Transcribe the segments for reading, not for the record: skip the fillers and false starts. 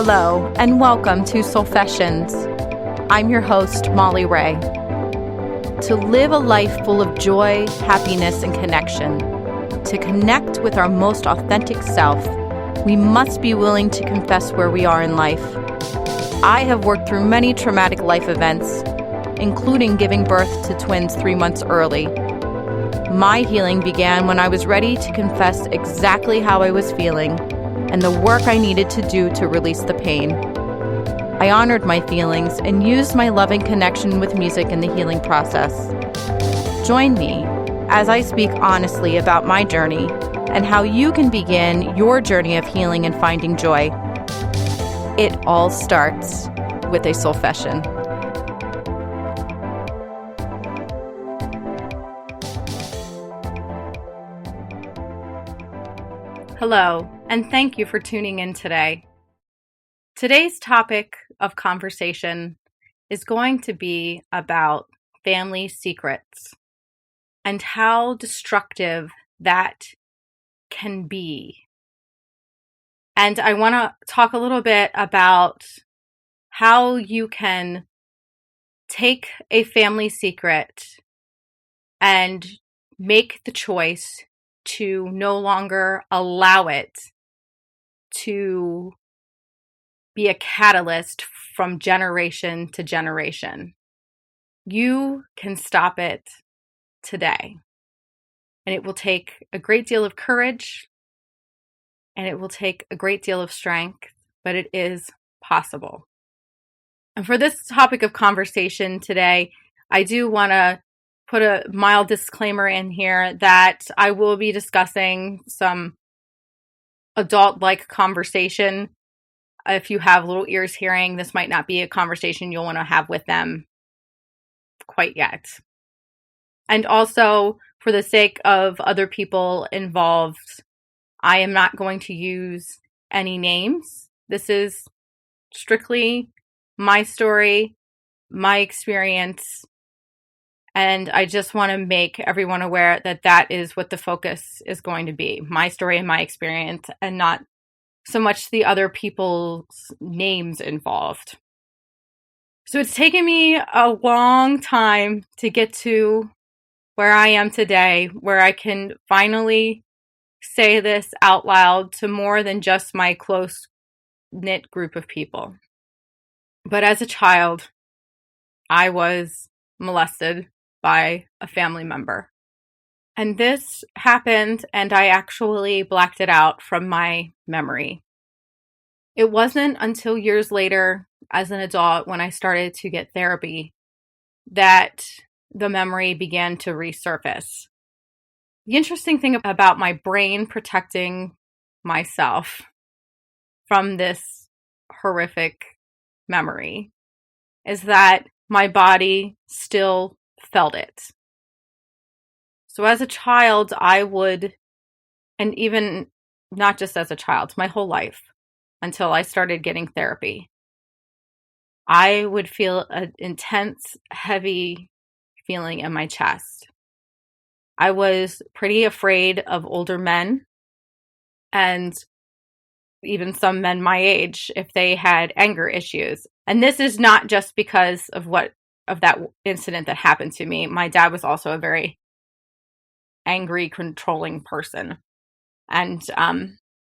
Hello, and welcome to Soulfessions. I'm your host, Molly Ray. To live a life full of joy, happiness, and connection, to connect with our most authentic self, we must be willing to confess where we are in life. I have worked through many traumatic life events, including giving birth to twins 3 months early. My healing began when I was ready to confess exactly how I was feeling and the work I needed to do to release the pain. I honored my feelings and used my loving connection with music in the healing process. Join me as I speak honestly about my journey and how you can begin your journey of healing and finding joy. It all starts with a Soulfession. Hello, and thank you for tuning in today. Today's topic of conversation is going to be about family secrets and how destructive that can be. And I want to talk a little bit about how you can take a family secret and make the choice to no longer allow it to be a catalyst from generation to generation. You can stop it today. And it will take a great deal of courage and it will take a great deal of strength, but it is possible. And for this topic of conversation today, I do want to put a mild disclaimer in here that I will be discussing some adult-like conversation. If you have little ears hearing, this might not be a conversation you'll want to have with them quite yet. And also, for the sake of other people involved, I am not going to use any names. This is strictly my story, my experience, and I just want to make everyone aware that that is what the focus is going to be. My story and my experience, and not so much the other people's names involved. So it's taken me a long time to get to where I am today, where I can finally say this out loud to more than just my close-knit group of people. But as a child, I was molested by a family member. And this happened, and I actually blacked it out from my memory. It wasn't until years later, as an adult, when I started to get therapy, that the memory began to resurface. The interesting thing about my brain protecting myself from this horrific memory is that my body still felt it. So as a child, I would, and even not just as a child, my whole life, until I started getting therapy, I would feel an intense, heavy feeling in my chest. I was pretty afraid of older men and even some men my age if they had anger issues. And this is not just because of that incident that happened to me. My dad was also a very angry, controlling person. And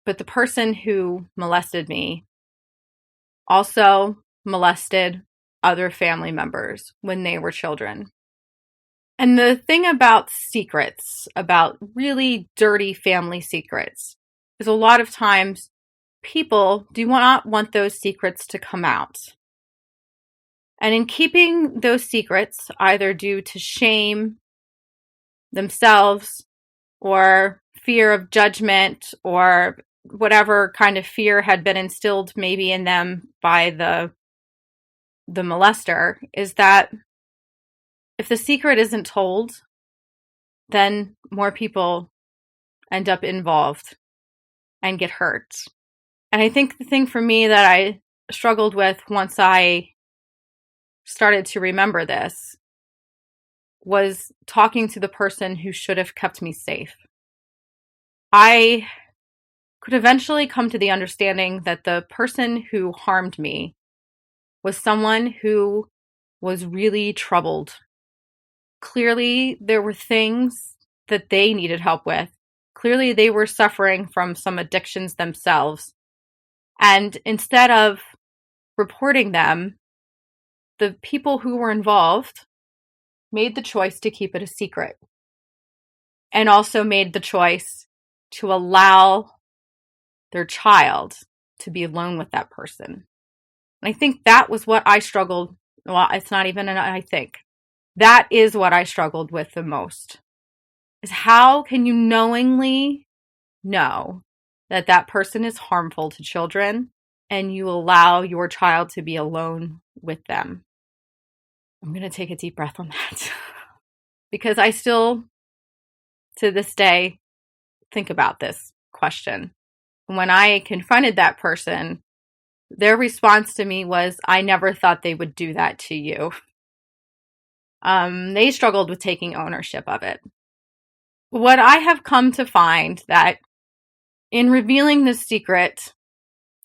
but the person who molested me also molested other family members when they were children. And the thing about secrets, about really dirty family secrets, is a lot of times people do not want those secrets to come out. And in keeping those secrets, either due to shame themselves or fear of judgment or whatever kind of fear had been instilled maybe in them by the molester, is that if the secret isn't told, then more people end up involved and get hurt. And I think the thing for me that I struggled with once I started to remember this was talking to the person who should have kept me safe. I could eventually come to the understanding that the person who harmed me was someone who was really troubled. Clearly, there were things that they needed help with. Clearly, they were suffering from some addictions themselves. And instead of reporting them, the people who were involved made the choice to keep it a secret, and also made the choice to allow their child to be alone with that person. And I think that was what I struggled. Well, it's not even I think. That is what I struggled with the most. Is how can you knowingly know that that person is harmful to children and you allow your child to be alone with them? I'm going to take a deep breath on that because I still, to this day, think about this question. When I confronted that person, their response to me was, I never thought they would do that to you. They struggled with taking ownership of it. What I have come to find that in revealing this secret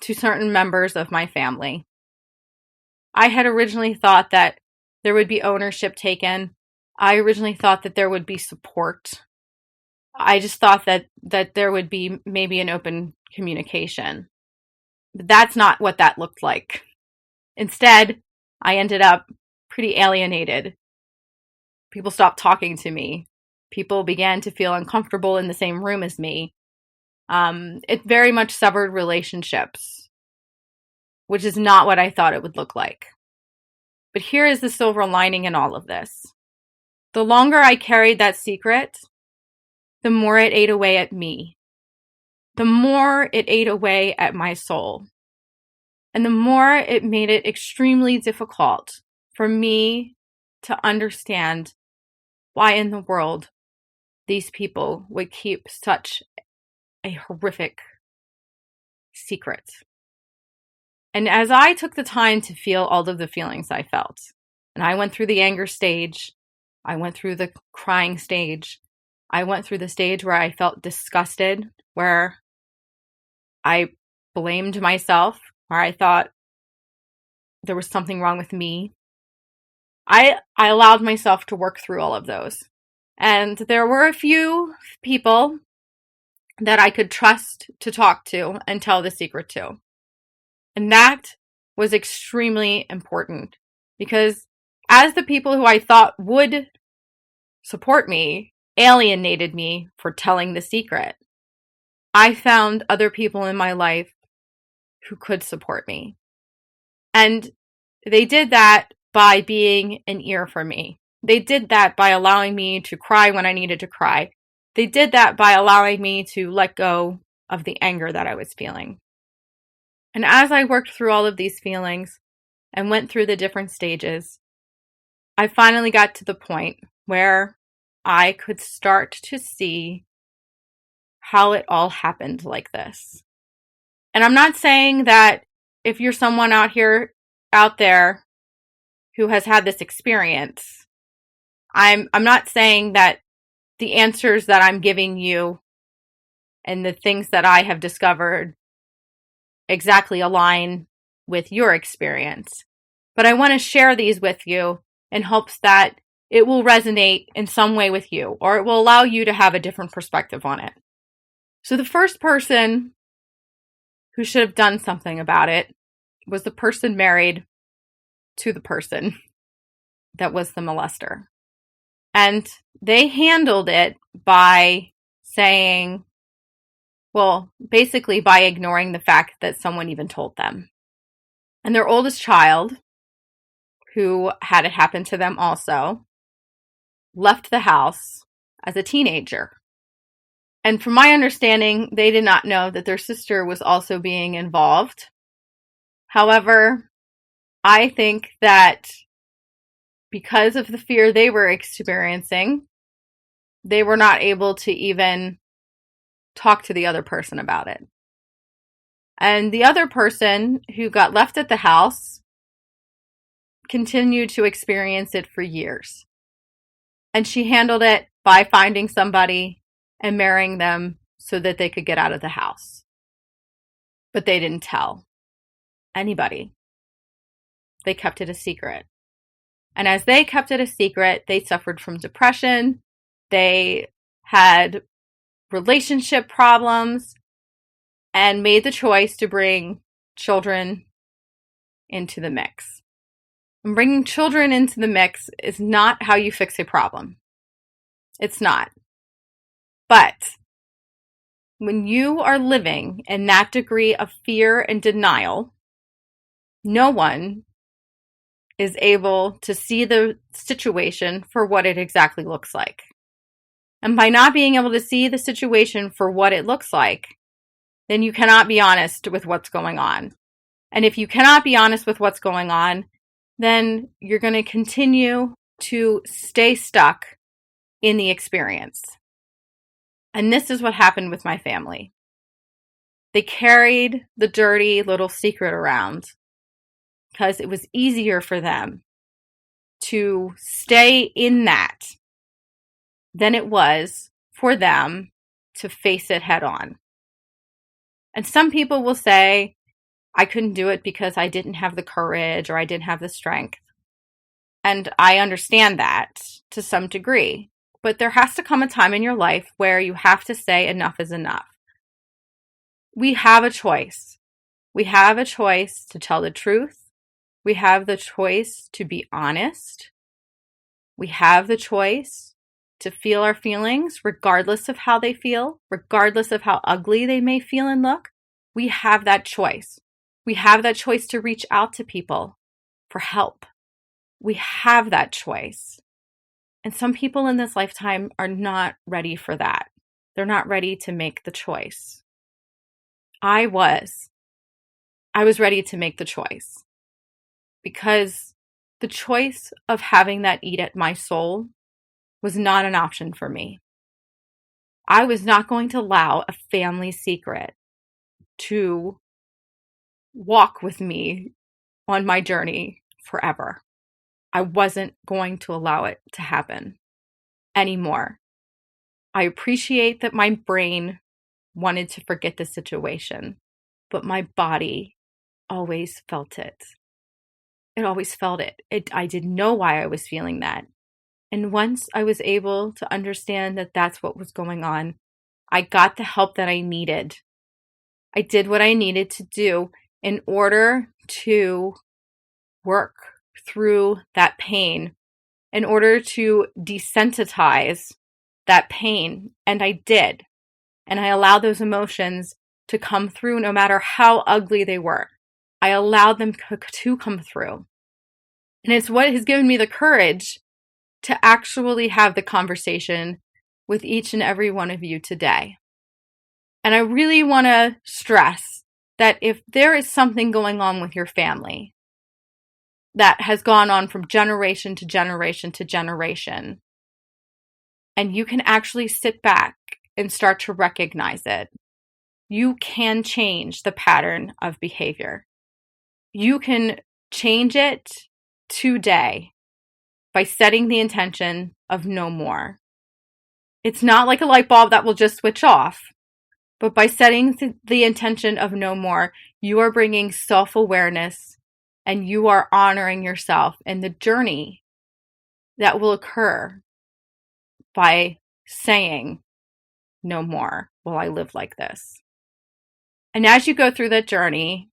to certain members of my family, I had originally thought that there would be ownership taken. I originally thought that there would be support. I just thought that there would be maybe an open communication. But that's not what that looked like. Instead, I ended up pretty alienated. People stopped talking to me. People began to feel uncomfortable in the same room as me. It very much severed relationships, which is not what I thought it would look like. But here is the silver lining in all of this. The longer I carried that secret, the more it ate away at me. The more it ate away at my soul. And the more it made it extremely difficult for me to understand why in the world these people would keep such a horrific secret. And as I took the time to feel all of the feelings I felt, and I went through the anger stage, I went through the crying stage, I went through the stage where I felt disgusted, where I blamed myself, where I thought there was something wrong with me. I allowed myself to work through all of those. And there were a few people that I could trust to talk to and tell the secret to. And that was extremely important because as the people who I thought would support me alienated me for telling the secret, I found other people in my life who could support me. And they did that by being an ear for me. They did that by allowing me to cry when I needed to cry. They did that by allowing me to let go of the anger that I was feeling. And as I worked through all of these feelings and went through the different stages, I finally got to the point where I could start to see how it all happened like this. And I'm not saying that if you're someone out there who has had this experience, I'm not saying that the answers that I'm giving you and the things that I have discovered exactly align with your experience. But I want to share these with you in hopes that it will resonate in some way with you, or it will allow you to have a different perspective on it. So the first person who should have done something about it was the person married to the person that was the molester. And they handled it by saying, well, basically by ignoring the fact that someone even told them. And their oldest child, who had it happen to them also, left the house as a teenager. And from my understanding, they did not know that their sister was also being involved. However, I think that because of the fear they were experiencing, they were not able to even talk to the other person about it. And the other person who got left at the house continued to experience it for years. And she handled it by finding somebody and marrying them so that they could get out of the house. but they didn't tell anybody. They kept it a secret. And as they kept it a secret, they suffered from depression. They had relationship problems and made the choice to bring children into the mix. And bringing children into the mix is not how you fix a problem. It's not. But when you are living in that degree of fear and denial, no one is able to see the situation for what it exactly looks like. And by not being able to see the situation for what it looks like, then you cannot be honest with what's going on. And if you cannot be honest with what's going on, then you're going to continue to stay stuck in the experience. And this is what happened with my family. They carried the dirty little secret around because it was easier for them to stay in that than it was for them to face it head on. And some people will say, I couldn't do it because I didn't have the courage or I didn't have the strength. And I understand that to some degree. But there has to come a time in your life where you have to say enough is enough. We have a choice. We have a choice to tell the truth. We have the choice to be honest. We have the choice to feel our feelings regardless of how they feel, regardless of how ugly they may feel and look. We have that choice. We have that choice to reach out to people for help. We have that choice. And some people in this lifetime are not ready for that. They're not ready to make the choice. I was ready to make the choice because the choice of having that eat at my soul was not an option for me. I was not going to allow a family secret to walk with me on my journey forever. I wasn't going to allow it to happen anymore. I appreciate that my brain wanted to forget the situation, but my body always felt it. It always felt it. I didn't know why I was feeling that. And once I was able to understand that that's what was going on, I got the help that I needed. I did what I needed to do in order to work through that pain, in order to desensitize that pain. And I did. And I allowed those emotions to come through no matter how ugly they were. I allowed them to come through. And it's what has given me the courage to actually have the conversation with each and every one of you today. And I really want to stress that if there is something going on with your family that has gone on from generation to generation to generation, and you can actually sit back and start to recognize it, you can change the pattern of behavior. You can change it today by setting the intention of no more. It's not like a light bulb that will just switch off, but by setting the intention of no more, you are bringing self-awareness and you are honoring yourself and the journey that will occur by saying no more will I live like this. And as you go through that journey,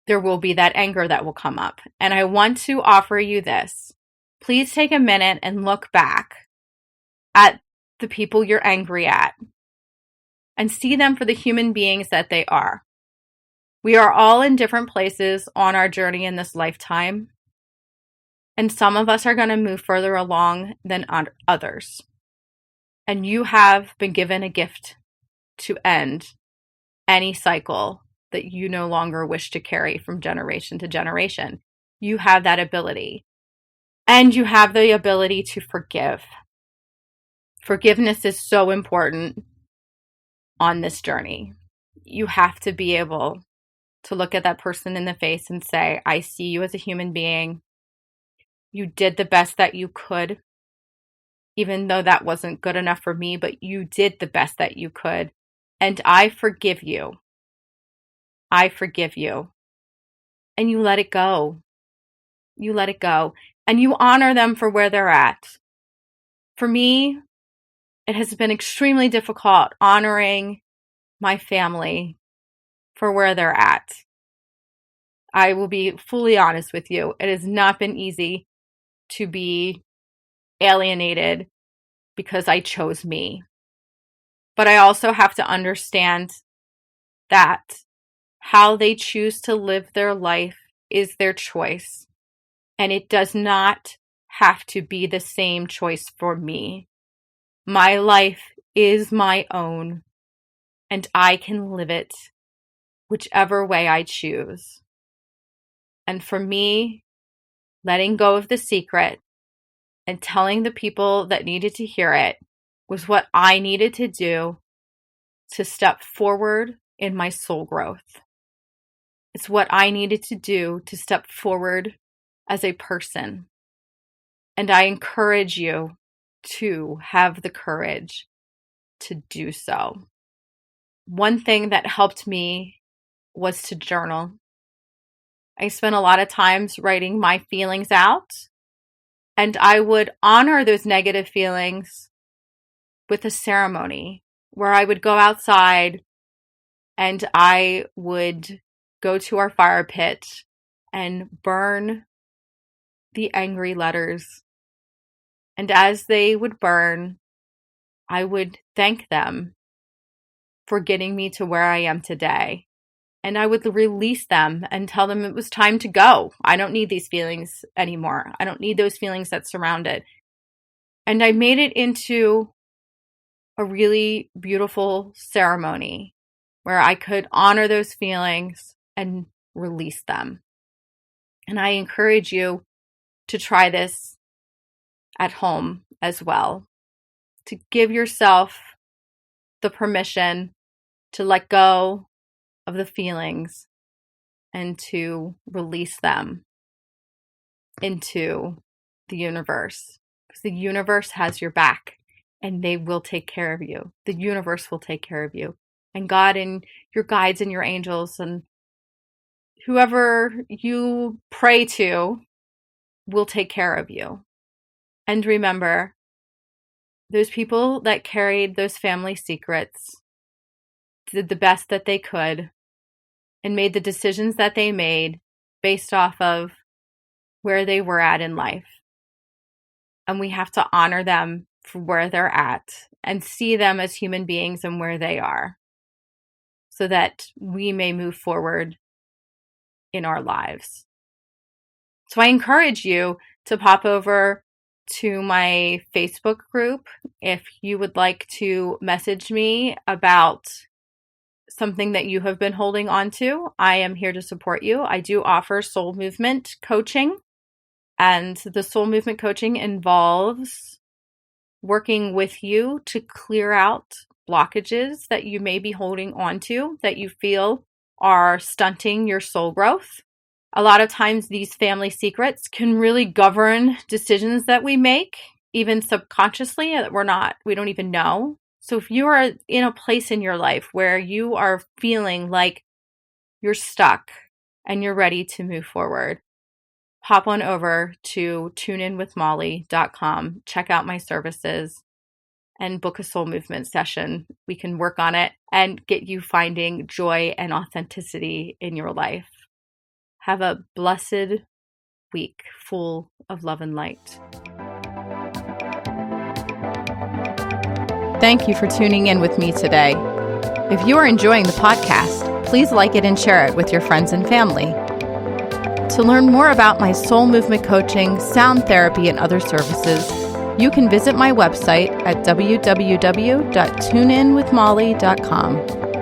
there will be that anger that will come up. And I want to offer you this. Please take a minute and look back at the people you're angry at and see them for the human beings that they are. We are all in different places on our journey in this lifetime. And some of us are going to move further along than others. And you have been given a gift to end any cycle that you no longer wish to carry from generation to generation. You have that ability. And you have the ability to forgive. Forgiveness is so important on this journey. You have to be able to look at that person in the face and say, I see you as a human being. You did the best that you could, even though that wasn't good enough for me, but you did the best that you could. And I forgive you. I forgive you. And you let it go. You let it go. And you honor them for where they're at. For me, it has been extremely difficult honoring my family for where they're at. I will be fully honest with you. It has not been easy to be alienated because I chose me. But I also have to understand that how they choose to live their life is their choice. And it does not have to be the same choice for me. My life is my own, and I can live it whichever way I choose. And for me, letting go of the secret and telling the people that needed to hear it was what I needed to do to step forward in my soul growth. It's what I needed to do to step forward as a person. And I encourage you to have the courage to do so. One thing that helped me was to journal. I spent a lot of times writing my feelings out, and I would honor those negative feelings with a ceremony where I would go outside and I would go to our fire pit and burn the angry letters. And as they would burn, I would thank them for getting me to where I am today. And I would release them and tell them it was time to go. I don't need these feelings anymore. I don't need those feelings that surround it. And I made it into a really beautiful ceremony where I could honor those feelings and release them. And I encourage you to try this at home as well, to give yourself the permission to let go of the feelings and to release them into the universe. Because the universe has your back and they will take care of you. The universe will take care of you. And God and your guides and your angels and whoever you pray to will take care of you. And remember, those people that carried those family secrets did the best that they could and made the decisions that they made based off of where they were at in life. And we have to honor them for where they're at and see them as human beings and where they are so that we may move forward in our lives. So I encourage you to pop over to my Facebook group if you would like to message me about something that you have been holding on to. I am here to support you. I do offer soul movement coaching, and the soul movement coaching involves working with you to clear out blockages that you may be holding on to that you feel are stunting your soul growth. A lot of times these family secrets can really govern decisions that we make, even subconsciously, that we don't even know. So if you are in a place in your life where you are feeling like you're stuck and you're ready to move forward, hop on over to tuneinwithmolly.com, check out my services, and book a soul movement session. We can work on it and get you finding joy and authenticity in your life. Have a blessed week full of love and light. Thank you for tuning in with me today. If you are enjoying the podcast, please like it and share it with your friends and family. To learn more about my soul movement coaching, sound therapy, and other services, you can visit my website at www.tuneinwithmolly.com.